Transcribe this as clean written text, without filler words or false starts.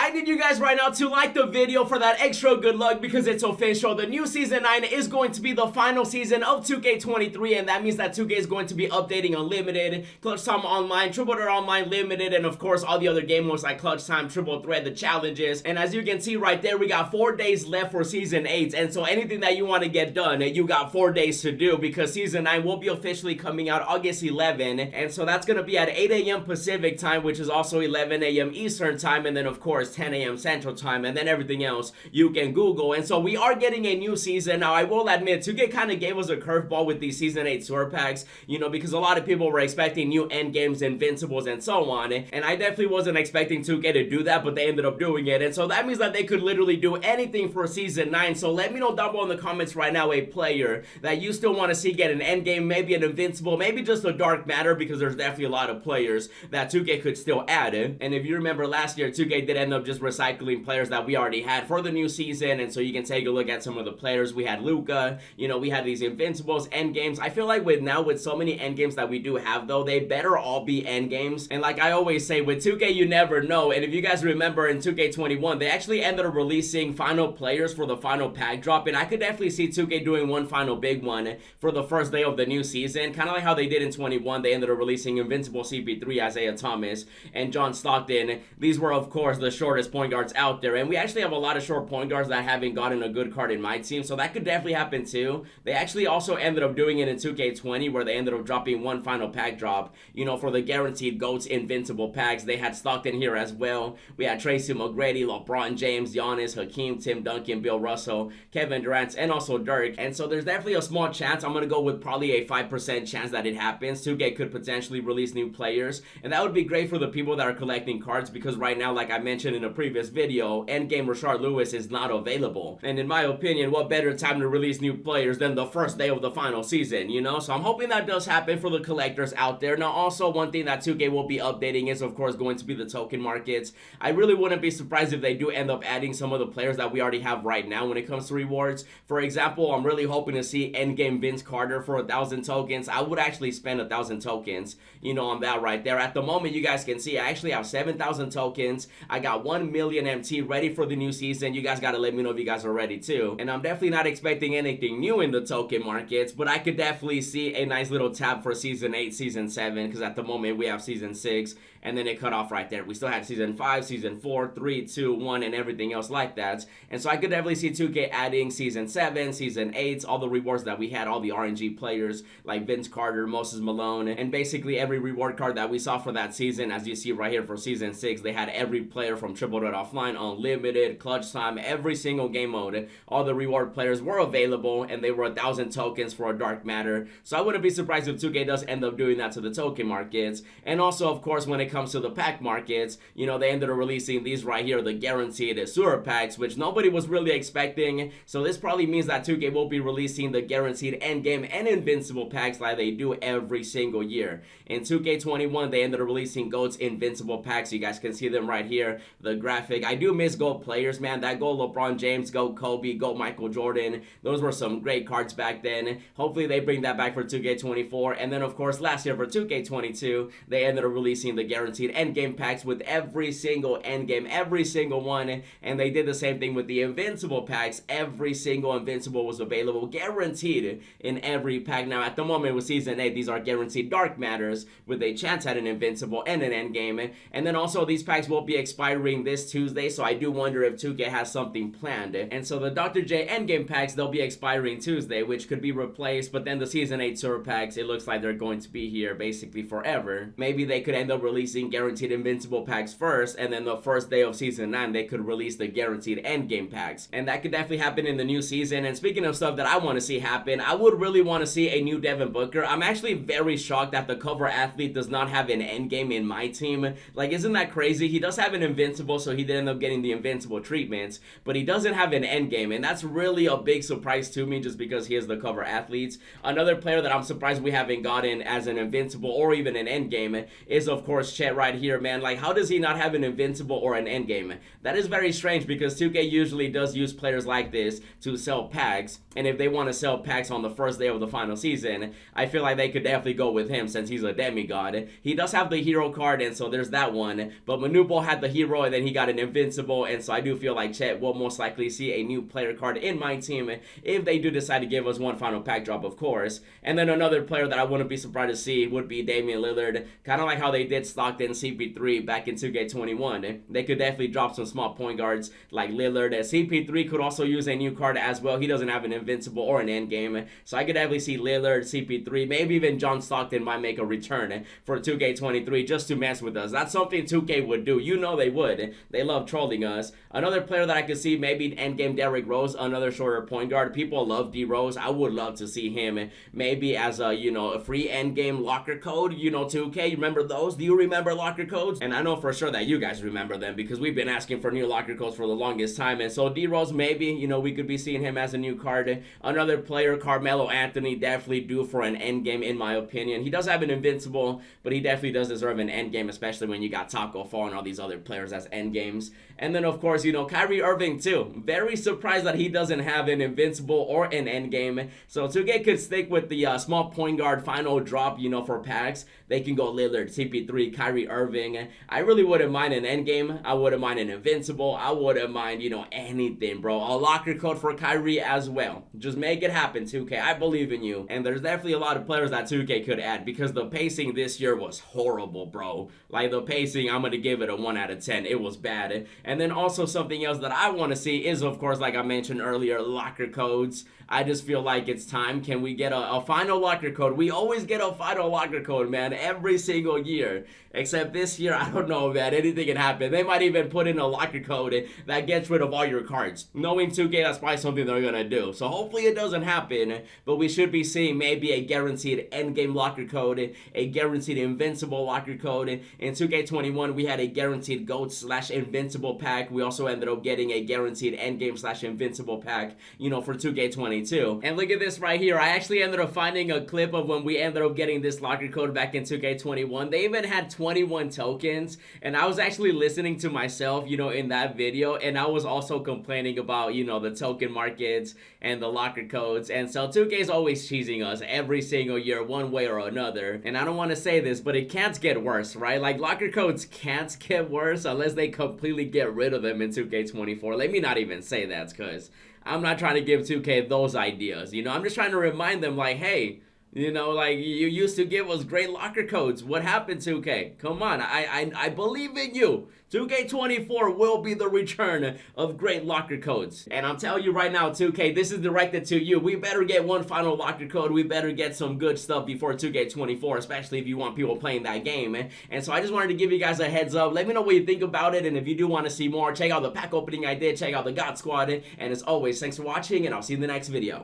I need you guys right now to like the video for that extra good luck because it's official. The new Season 9 is going to be the final season of 2K23, and that means that 2K is going to be updating Unlimited, Clutch Time Online, Triple Threat Online Limited, and of course all the other game modes like Clutch Time, Triple Threat, the challenges. And as you can see right there, we got 4 days left for Season 8, and so anything that you want to get done, you got 4 days to do because Season 9 will be officially coming out August 11, and so that's going to be at 8 a.m. Pacific time, which is also 11 a.m. Eastern time, and then of course 10 a.m. Central time, and then everything else you can Google. And so we are getting a new season. Now I will admit 2K kind of gave us a curveball with these Season 8 sewer packs, you know, because a lot of people were expecting new Endgames, Invincibles, and so on, and I definitely wasn't expecting 2K to do that, but they ended up doing it, and so that means that they could literally do anything for Season 9. So let me know down below in the comments right now a player that you still want to see get an Endgame, maybe an Invincible, maybe just a Dark Matter, because there's definitely a lot of players that 2K could still add. And if you remember last year, 2K did end up just recycling players that we already had for the new season, and so you can take a look at some of the players. We had Luca, you know, we had these Invincibles, Endgames. I feel like with so many Endgames that we do have though, they better all be Endgames. And like I always say, with 2K you never know, and if you guys remember in 2K21, they actually ended up releasing final players for the final pack drop, and I could definitely see 2K doing one final big one for the first day of the new season, kind of like how they did in 21. They ended up releasing Invincible CP3, Isaiah Thomas, and John Stockton. These were of course the shortest point guards out there, and we actually have a lot of short point guards that haven't gotten a good card in my team, so that could definitely happen too. They actually also ended up doing it in 2K20, where they ended up dropping one final pack drop, you know, for the guaranteed GOATS Invincible packs. They had Stockton here as well. We had Tracy McGrady, LeBron James, Giannis, Hakeem, Tim Duncan, Bill Russell, Kevin Durant, and also Dirk. And so there's definitely a small chance, I'm gonna go with probably a 5% chance that it happens. 2K could potentially release new players, and that would be great for the people that are collecting cards, because right now, like I mentioned in a previous video, Endgame Rashard Lewis is not available. And in my opinion, what better time to release new players than the first day of the final season, you know? So I'm hoping that does happen for the collectors out there. Now also, one thing that 2K will be updating is of course going to be the token markets. I really wouldn't be surprised if they do end up adding some of the players that we already have right now when it comes to rewards. For example, I'm really hoping to see Endgame Vince Carter for 1,000 tokens. I would actually spend 1,000 tokens, you know, on that right there. At the moment, you guys can see I actually have 7,000 tokens. I got 1 million MT ready for the new season. You guys gotta let me know if you guys are ready too. And I'm definitely not expecting anything new in the token markets, but I could definitely see a nice little tab for Season 8, Season 7, because at the moment we have Season 6, and then it cut off right there. We still had Season 5, Season 4, 3, 2, 1, and everything else like that. And so I could definitely see 2K adding Season 7, Season 8, all the rewards that we had, all the RNG players like Vince Carter, Moses Malone, and basically every reward card that we saw for that season. As you see right here for Season 6, they had every player from Triple Threat Offline, Unlimited, Clutch Time, every single game mode. All the reward players were available, and they were 1,000 tokens for a Dark Matter. So I wouldn't be surprised if 2K does end up doing that to the token markets. And also, of course, when it comes to the pack markets, you know, they ended up releasing these right here, the guaranteed sewer packs, which nobody was really expecting. So this probably means that 2K will be releasing the guaranteed Endgame and Invincible packs like they do every single year. In 2K21, they ended up releasing GOATS Invincible packs. You guys can see them right here, the graphic. I do miss GOAT players, man. That GOAT LeBron James, GOAT Kobe, GOAT Michael Jordan. Those were some great cards back then. Hopefully they bring that back for 2K24. And then of course last year for 2K22, they ended up releasing the guaranteed Endgame packs with every single Endgame, every single one. And they did the same thing with the Invincible packs. Every single Invincible was available, guaranteed in every pack. Now at the moment with Season 8, these are guaranteed Dark Matters with a chance at an Invincible and an Endgame. And then also these packs will be expiring this Tuesday, so I do wonder if 2K has something planned. And so the Dr. J Endgame packs, they'll be expiring Tuesday, which could be replaced, but then the Season 8 sewer packs, it looks like they're going to be here basically forever. Maybe they could end up releasing guaranteed Invincible packs first, and then the first day of Season 9, they could release the guaranteed Endgame packs. And that could definitely happen in the new season. And speaking of stuff that I want to see happen, I would really want to see a new Devin Booker. I'm actually very shocked that the cover athlete does not have an Endgame in my team. Like, isn't that crazy? He does have an Invincible, so he did end up getting the Invincible treatments, but he doesn't have an Endgame, and that's really a big surprise to me just because he is the cover athlete. Another player that I'm surprised we haven't gotten as an Invincible or even an Endgame is of course chat right here, man. Like, how does he not have an invincible or an endgame? That is very strange because 2K usually does use players like this to sell packs, and if they want to sell packs on the first day of the final season, I feel like they could definitely go with him since he's a demigod. He does have the hero card, and so there's that one, but Manubo had the hero and then he got an invincible, and so I do feel like chat will most likely see a new player card in my team if they do decide to give us one final pack drop, of course. And then another player that I wouldn't be surprised to see would be Damian Lillard, kind of like how they did Stockton CP3 back in 2K21. They could definitely drop some small point guards like Lillard. CP3 could also use a new card as well. He doesn't have an invincible or an endgame, so I could definitely see Lillard, CP3, maybe even John Stockton might make a return for 2K23 just to mess with us. That's something 2K would do. You know they would. They love trolling us. Another player that I could see, maybe endgame Derrick Rose, another shorter point guard. People love D Rose. I would love to see him maybe as a, you know, a free endgame locker code. You know, 2K, you remember those? Do you remember locker codes? And I know for sure that you guys remember them because we've been asking for new locker codes for the longest time. And so D Rose, maybe, you know, we could be seeing him as a new card. Another player, Carmelo Anthony, definitely due for an endgame in my opinion. He does have an invincible, but he definitely does deserve an endgame, especially when you got Taco Fall and all these other players as endgames. And then of course, you know, Kyrie Irving too. Very surprised that he doesn't have an invincible or an endgame. So 2K could stick with the small point guard final drop, you know, for packs. They can go Lillard, CP3, Kyrie Irving. I really wouldn't mind an endgame. I wouldn't mind an invincible. I wouldn't mind, you know, anything, bro. A locker code for Kyrie as well. Just make it happen, 2K. I believe in you. And there's definitely a lot of players that 2K could add because the pacing this year was horrible, bro. Like the pacing, I'm gonna give it a 1 out of 10. It was bad. And then also something else that I want to see is, of course, like I mentioned earlier, locker codes. I just feel like it's time. Can we get a final locker code? We always get a final locker code, man, every single year. Except this year, I don't know, man. Anything can happen. They might even put in a locker code that gets rid of all your cards. Knowing 2K, that's probably something they're gonna do. So hopefully it doesn't happen, but we should be seeing maybe a guaranteed endgame locker code, a guaranteed invincible locker code. In 2K21, we had a guaranteed GOAT/invincible pack. We also ended up getting a guaranteed endgame/invincible pack, you know, for 2K22. And look at this right here. I actually ended up finding a clip of when we ended up getting this locker code back in 2K21. They even had 21 tokens, and I was actually listening to myself, you know, in that video, and I was also complaining about, you know, the token markets and the locker codes. And so 2K is always cheesing us every single year one way or another. And I don't want to say this, but it can't get worse, right? Like locker codes can't get worse unless they completely get rid of them in 2K24. Let me not even say that because I'm not trying to give 2K those ideas, you know. I'm just trying to remind them like, hey, you know, like, you used to give us great locker codes. What happened, 2K? Come on, I believe in you. 2K24 will be the return of great locker codes. And I'm telling you right now, 2K, this is directed to you. We better get one final locker code. We better get some good stuff before 2K24, especially if you want people playing that game. And so I just wanted to give you guys a heads up. Let me know what you think about it. And if you do want to see more, check out the pack opening I did. Check out the God Squad. And as always, thanks for watching, and I'll see you in the next video.